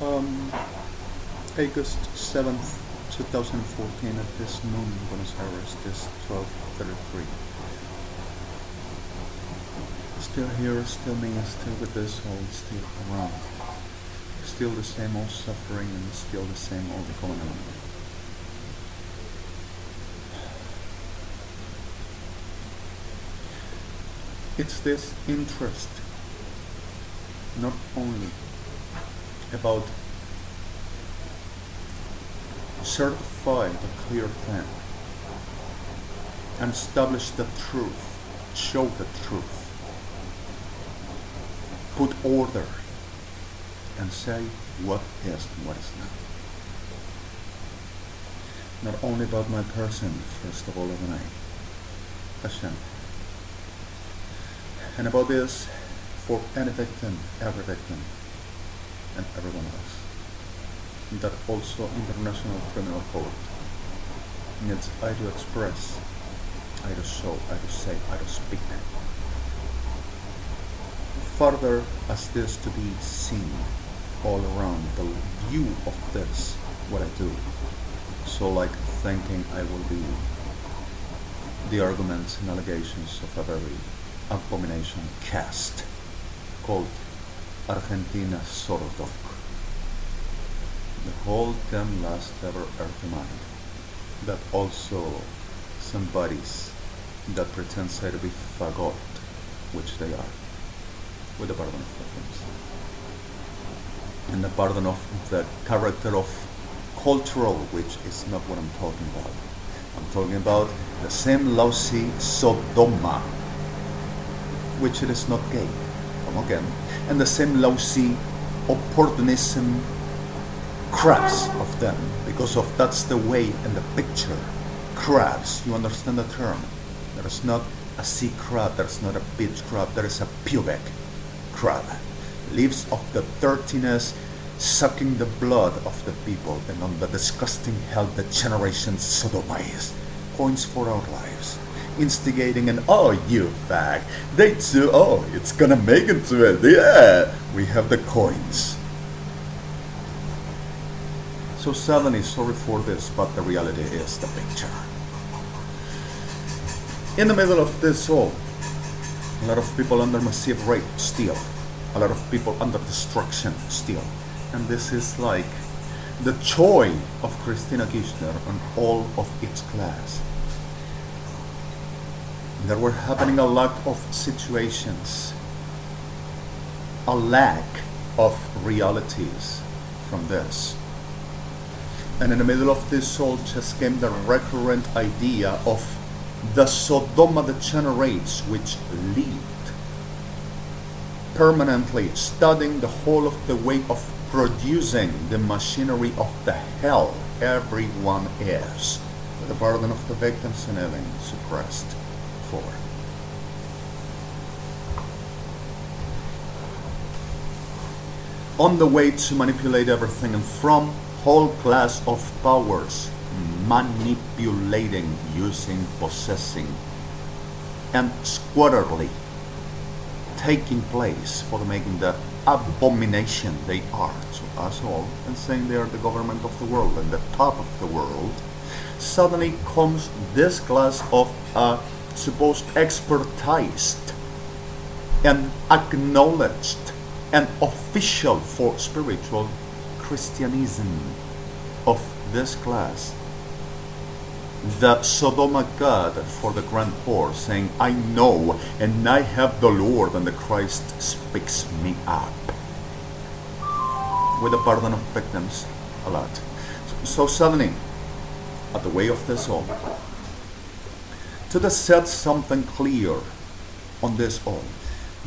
Um, August 7th, 2014 at this noon in Buenos Aires, this 12:33. Still here, still me, still with this all, still around. Still the same old suffering and still the same old going on. It's this interest, not only about certify the clear plan and establish the truth, show the truth, put order and say what is and what is not. Not only about my person, first of all, ADONAI, Hashem, and about this for any victim, every victim, and everyone else. That also International Criminal Court needs I to express, I to show, I to say, I to speak. Further as this to be seen all around the view of this, what I do. So like thinking I will be the arguments and allegations of a very abomination cast called Argentina Sordok. The whole damn last ever REDEMI. That also some bodies that pretend say to be fagot, which they are, with the pardon of victims. And the pardon of the character of cultural, which is not what I'm talking about. I'm talking about the same lousy Sodoma, which it is not gay, come again, and the same lousy opportunism crabs of them, because of that's the way in the picture. Crabs, you understand the term? There is not a sea crab, there is not a beach crab, there is a pubic crab. Lives of the dirtiness, sucking the blood of the people, and on the disgusting hell the generation sodomized. Coins for our lives. Instigating an oh you fag, they too, oh it's gonna make it to it, yeah, we have the coins. So suddenly, sorry for this, but the reality is the picture. In the middle of this all, a lot of people under massive rape still, a lot of people under destruction still, and this is like the joy of Cristina Kirchner and all of its class. There were happening a lot of situations, a lack of realities from this. And in the middle of this all just came the recurrent idea of the Sodoma degenerates which lived permanently, studying the whole of the way of producing the machinery of the hell everyone is, with the burden of the victims and everything suppressed forward. On the way to manipulate everything, and from whole class of powers manipulating, using, possessing, and squarely taking place for making the abomination they are to us all, and saying they are the government of the world and the top of the world. Suddenly comes this class of supposed expertized and acknowledged and official for spiritual Christianism of this class, the Sodoma God for the grand whore, saying, I know and I have the Lord, and the Christ speaks me up, with the pardon of victims a lot. So suddenly, at the way of this all, to set something clear on this all,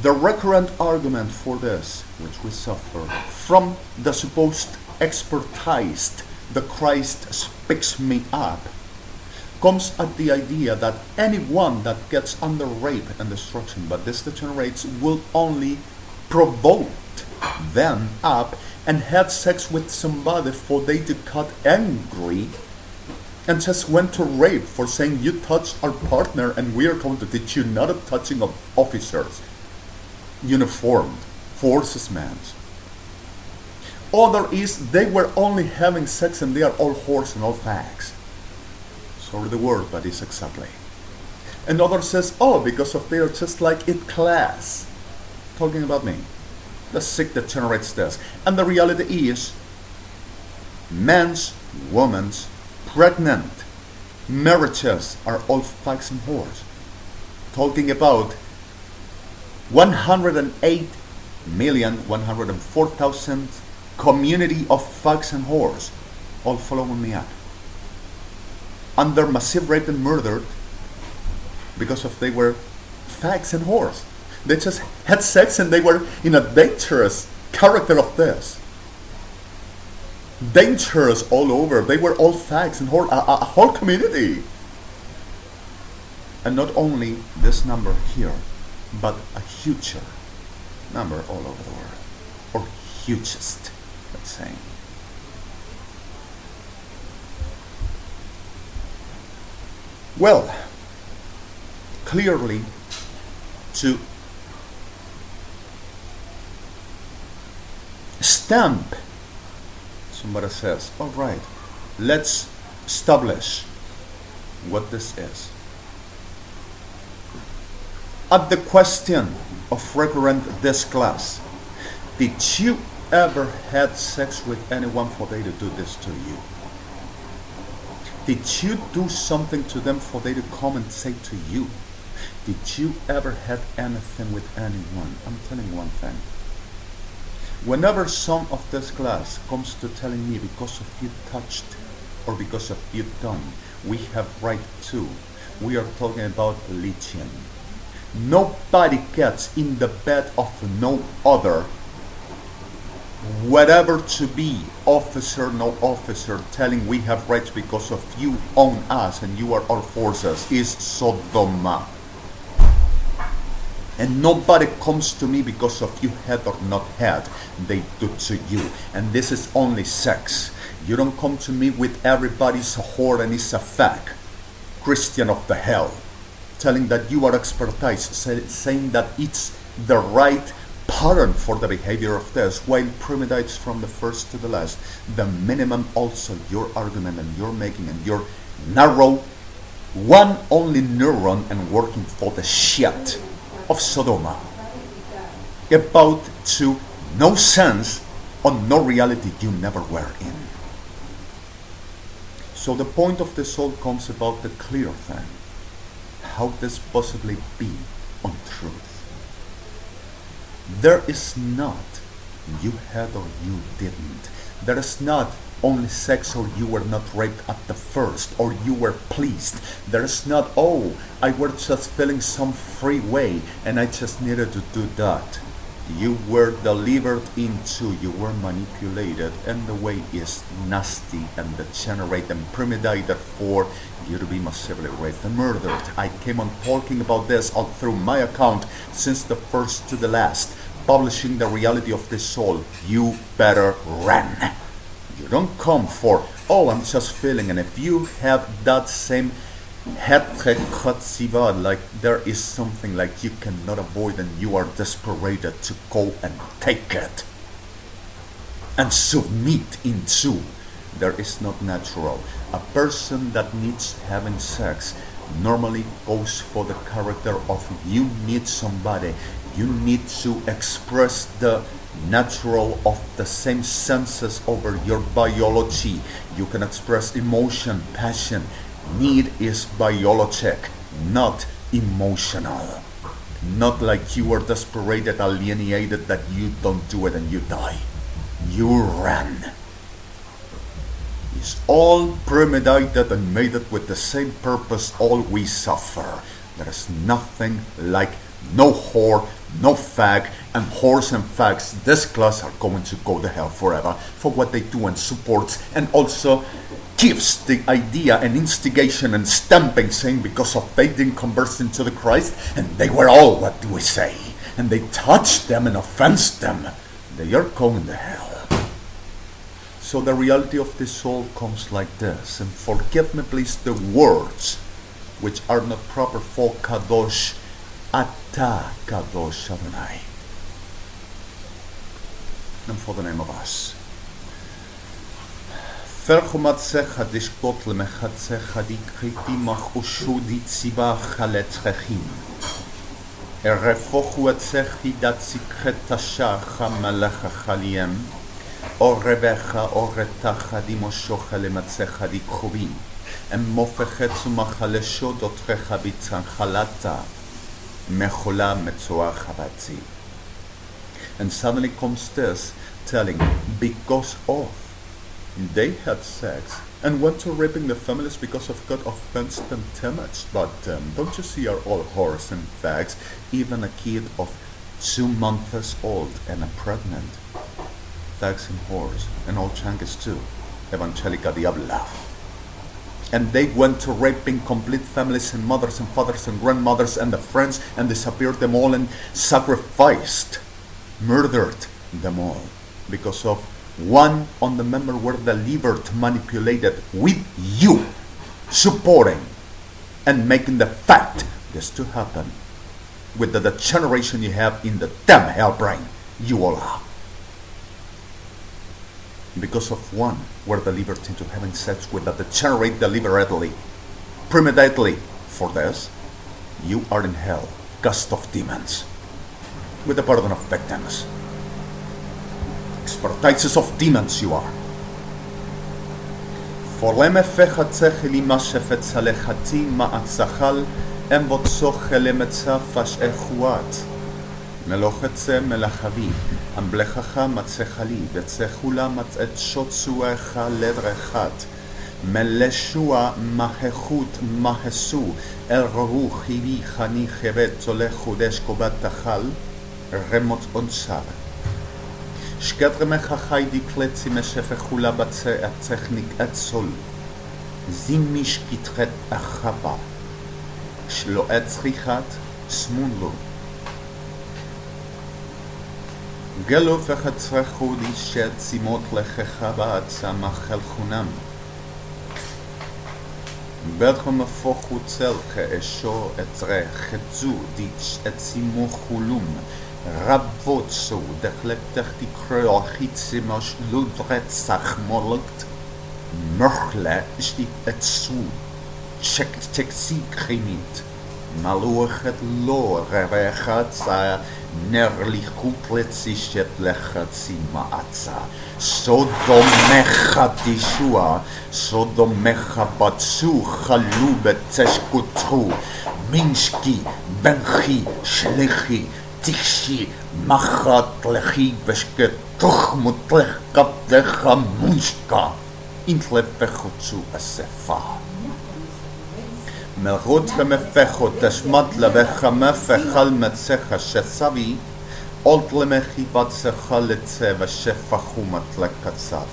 the recurrent argument for this, which we suffer from the supposed expertized, the Christ speaks me up, comes at the idea that anyone that gets under rape and destruction, but this degenerates, will only provoke them up and had sex with somebody for they to got angry and just went to rape for saying you touched our partner and we are going to teach you not a touching of officers, uniformed forces, man. Other is they were only having sex and they are all whores and all fags. Sorry the word, but it's exactly. Another says, oh, because of they are just like it class. Talking about me. The sick that generates this. And the reality is, men's, women's, pregnant marriages are all fags and whores. Talking about 108,104,000 community of fags and whores, all following me up. Under massive rape and murdered because of they were fags and whores. They just had sex and they were in a dangerous character of this. Dangerous all over. They were all fags and whores, a whole community. And not only this number here, but a huger number all over the world. Or hugest, let's say. Well, clearly to stamp, somebody says, all right, let's establish what this is. At the question of recurrent this class, did you ever had sex with anyone for they to do this to you? Did you do something to them for they to come and say to you? Did you ever had anything with anyone? I'm telling you one thing. Whenever some of this class comes to telling me because of you touched or because of you done, we have right to. We are talking about religion. Nobody gets in the bed of no other, whatever to be, officer, no officer, telling we have rights because of you own us and you are our forces, is Sodoma. And nobody comes to me because of you had or not had. They do to you. And this is only sex. You don't come to me with everybody's a whore and is a fag. Christian of the hell. Telling that you are expertise, saying that it's the right pattern for the behavior of this, while premeditates from the first to the last. The minimum also your argument and your making and your narrow, one only neuron and working for the shit of Sodoma. About to no sense or no reality you never were in. So the point of this all comes about the clear thing. How this possibly be untruth? There is not you had or you didn't. There is not only sex or you were not raped at the first or you were pleased. There is not, oh, I was just feeling some free way and I just needed to do that. You were delivered into, you were manipulated, and the way is nasty and degenerate and premeditated for you to be massively raped and murdered. I came on talking about this all through my account since the first to the last, publishing the reality of this soul. You better run. You don't come for, oh, I'm just feeling, and if you have that same like there is something like you cannot avoid and you are desperate to go and take it and submit into. There is not natural. A person that needs having sex normally goes for the character of you need somebody. You need to express the natural of the same senses over your biology. You can express emotion, passion. Need is biologic, not emotional. Not like you are desperate, alienated that you don't do it and you die. You ran. It's all premeditated and made it with the same purpose all we suffer. There is nothing like no whore, no fag, and whores and fags. This class are going to go to hell forever for what they do and supports and also gives the idea and instigation and stamping, saying because of they didn't convert into the Christ and they were all, what do we say, and they touched them and offensed them, they are going to hell. So the reality of this soul comes like this, and forgive me please the words which are not proper for KADOSH ATA, KADOSH ADONAI, and for the name of us. Vergomatsecha dishkot lemechatsecha dikriti machushu ditziba chaletzechim. Erefochu atsechi datsikretasha chamalecha chaliem. Orebecha oretacha dimoshocha lematsecha dikhubi. Emofechetsu machalesho dotrecha bitzanchalata. Mechola metzoa chabatzi. And suddenly comes this telling, because of they had sex and went to raping the families because of God offensed them too much. But don't you see are all whores and fags, even a kid of 2 months old and a pregnant. Fags and whores, and all changes too. Evangelica diabla. And they went to raping complete families and mothers and fathers and grandmothers and the friends and disappeared them all and sacrificed, murdered them all because of one on the member were delivered, manipulated with you, supporting and making the fact this to happen with the degeneration you have in the damn hell brain you all are. Because of one were delivered into having sex with the degenerate deliberately, premeditately. For this, you are in hell, cast of demons, with the burden of victims. Expertises of demons you are. Forleme fechatzecheli mashefetzalechati ma'atzachal emvotsochelemetza fash echuat. Melochetze melachavi amblechacha matzechali vetzechula matzet shotsuecha ledrechat. Meleshua mahechut mahesu el rohu chivi chani chevet zolech chudesh kobat tachal remot onsav. Shkedremecha chai dikletzi meshefechula batze atzechnik etzol zimish kitret achaba shlo etzrichat smunlo gelo fechatzrechu dishet simot lechecha ba'atzamach el chunam Bedchom fochu tzelche esho etre chetzu dich etzimo chulum Rabotso dechleptech die kreochitzimas ludretsach molokt Mörchle stiet etzu Cheksi krimit Maluchet lo revechat sa nerlichut letzishet lechatzima atza Sodomecha dishua Sodomecha batsu chalu beteshkutru Minski benchi shlechi Tixi machat lechi beshke tuchmut lechkat lecha munska intle pechotsu asefa. Melchut lemefechot esmat levecha mefechal metzecha shesavi olt lemechi batzecha letze veshefachumat lekatzav.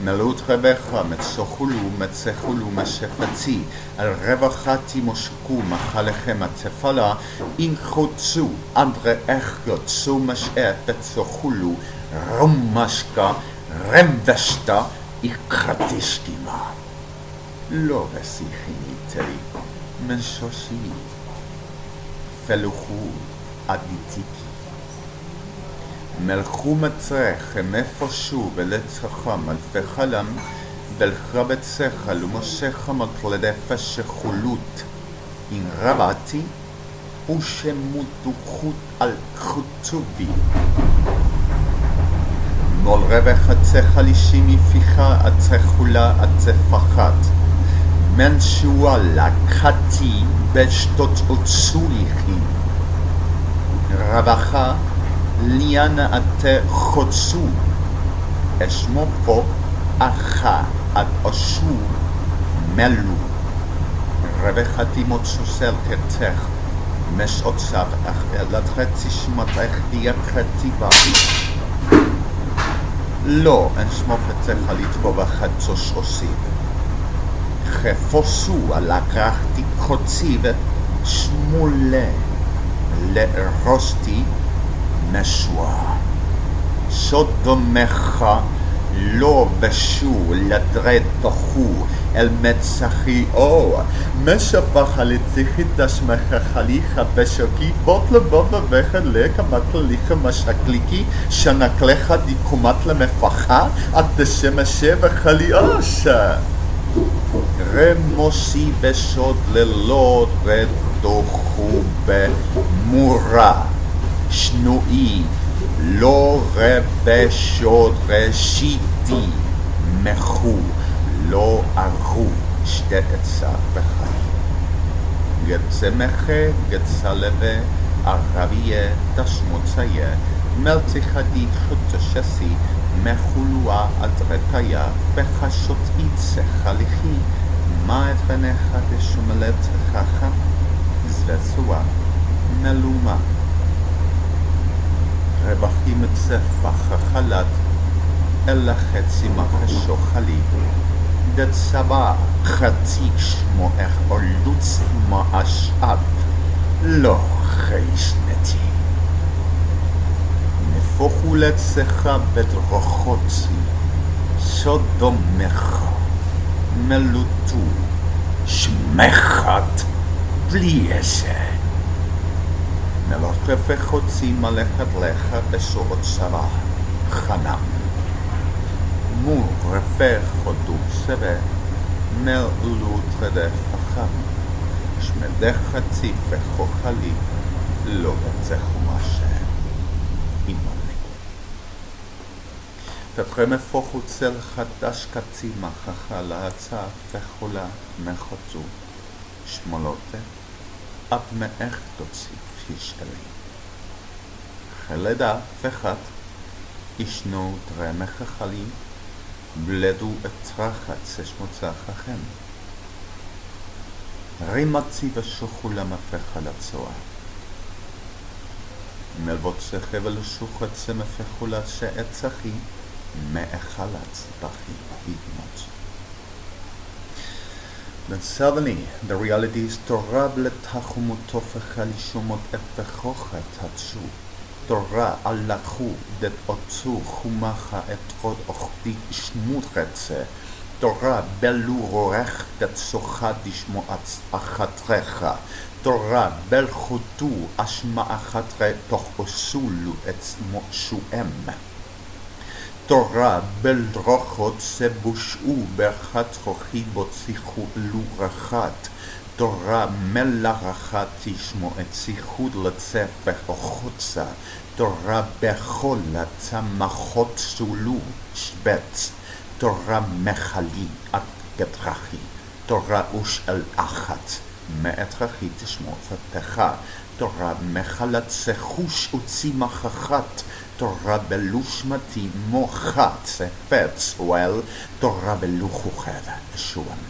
Melut rebecha metzochulu metzechulu meshefetzi al revachati moshku machalechem atefala in chotzu andre echgot su meshet betzochulu rummashka remveshta ikratishkima lo vesichiniteri menshoshi feluchu aditiki מלכו מצרך מפשו ולצחם אלפי חלם ולחרבת שכל ומושך מקלדי פשחולות אין רבתי ושמותו חוט על חוטובי מול רווח הצחל אישי מפיחה הצחולה הצפחת מנשוע לקחתי בשתות עוצוליכי רווחה Liana ate chotsu esmofo acha ad oshu melu revechati motsusel ketech mesotsav ach elatretishmat ach diakrativa lo esmofetech alitvo vachatsos osiv chefosu alakrachti chotziv shmule lerosti Meshua Sodomecha לא ושו לדרד תוכו אל מצחי אור משפח הלציחי תשמח חליך בשוקי בוט לבוב וחלק המטליך משקליקי שנקלך דיקומת למפחה עד דשמשה וחליאש רמוסי בשוד ללא רדוכו במורה שנואי לא רבשוד ראשיתי מחו לא ערכו שתי עצה בחיים גצה מחה גצה לבה ערביה תשמוציה מלציחדי חוטשסי מחולואה אדרתיה בחשות איצה חליכי מה את פניך תשומלת חכם זבסואה מלומה רווחים את ספח החלט אלא חצי מחשו חלי דצבא חצי שמו איך אולוץ מאשאב לא חיישנתי נפוחו לצחה בדרוחוצי סודומך מלוטו שמחת בלי איזה מלוך וחוצי מלכת לך בשעות צבא חנם מול רפך חודו סבה מלאות רדף החם שמדך חצי וחוכלי לא בצחו משה אימוני תתכם הפוכו צל חדש קצי מחכה להצעה וחולה מחוצו שמולותה עד מאיך תוציא ישתלי חלדה פחת ישנו דרמך חלי בלדו את רחת ששמוצה חכם רימצי ושוחו למפך על הצועה מלבות שחבל שוחת שמפכו לה שעצחי מאכלת בכי ידמות Then suddenly the reality is Torah b'letachumoto fechalishumot efechochet hatsu Torah alachu det otsu chumacha et chod ochdi shmutretze Torah belu rorech det socha dishmo achatrecha Torah bel chotu ashma achatre toch osulu et shuem תורה בלדרוחות שבושעו באחת כוחי בוציחו לו רחת תורה מלאכת תשמו את שיחוד לצף בחוצה תורה בכל הצמחות סולו שבץ תורה מחלי עד גדרכי תורה ושאל אחת מאתרכי תשמו פתחה תורה מחלת סחוש וצימח אחת תורה בלושמתי מוחת ספץ well תורה בלוחוכב שואם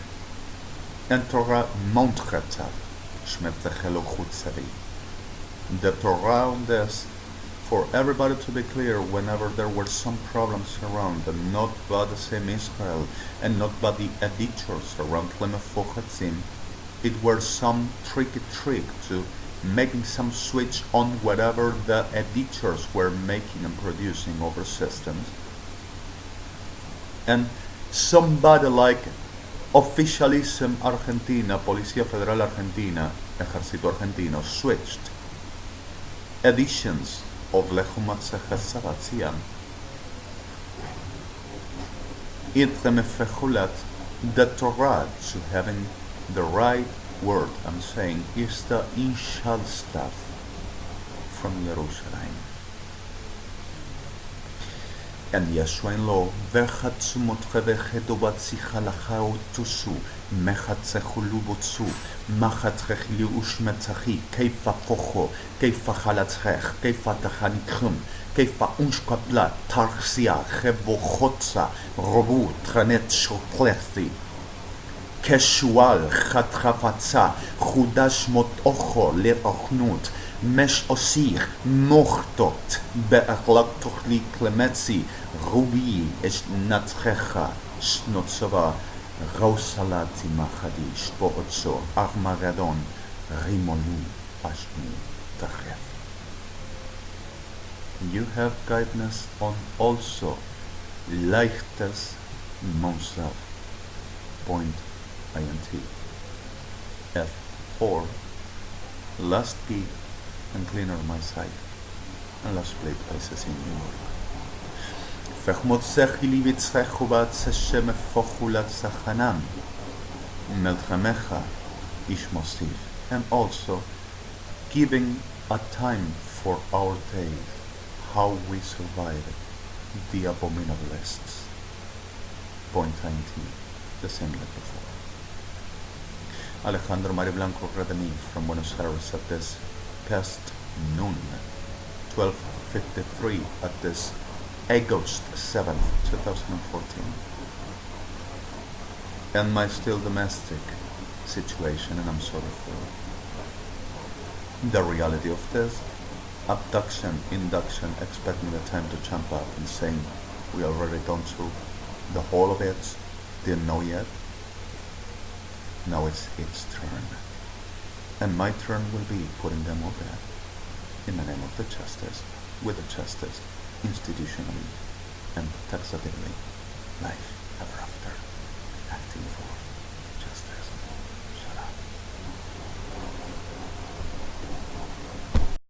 and תורה מונטחתיו שמתחלו חוצבי the Torah on this for everybody to be clear whenever there were some problems around and not by the same Israel and not by the editors around Klemefochatzim it were some trick to making some switch on whatever the editors were making and producing over systems and somebody like Oficialism Argentina, Policía Federal Argentina, Ejército Argentino switched editions of Lechumat Sechasaratzian it remefechulat the Torah to having the right word I'm saying is the Inshal stuff from Jerusalem. And Yeshua in law, Verchatsumot Revechedobat Sichalachao Tusu, Mechatzechulu Botsu, Machatrechli Ushmetzachi, Keifa Focho, Keifa Halatzrech, Keifa Tachanikhum, Keifa Unshkatla, Tarsia, Chebochotza, Robu, Tranet Shoklechti. כשואל חתחפצה חודש מותוכו לרחנות מש אוסיך מוכתות באכלת תוכלי קלמצי רובי אש נצחך שנות צבא רוסלתי מחדיש באוצו ארמגדון רימוני אשני תחף You have guidance on also leichtes non-self. Point int. F4. Last key and cleaner my side. And last plate places in New York. Fechmot sechili vitzchechubat seshem fochulat sachanam. Melchamecha ishmosiv. And also giving a time for our days, how we survive the abominable lists. Point 19, the same like before. Alejandro Blanco REDEMI from Buenos Aires at this past noon, 12:53 at this August 7th, 2014. And my still domestic situation, and I'm sorry for the reality of this. Abduction, induction, expecting the time to jump up and saying we already gone through the whole of it, didn't know yet. Now it's its turn. And my turn will be putting them all dead in the name of the justice, with the justice, institutionally and taxatively, life ever after.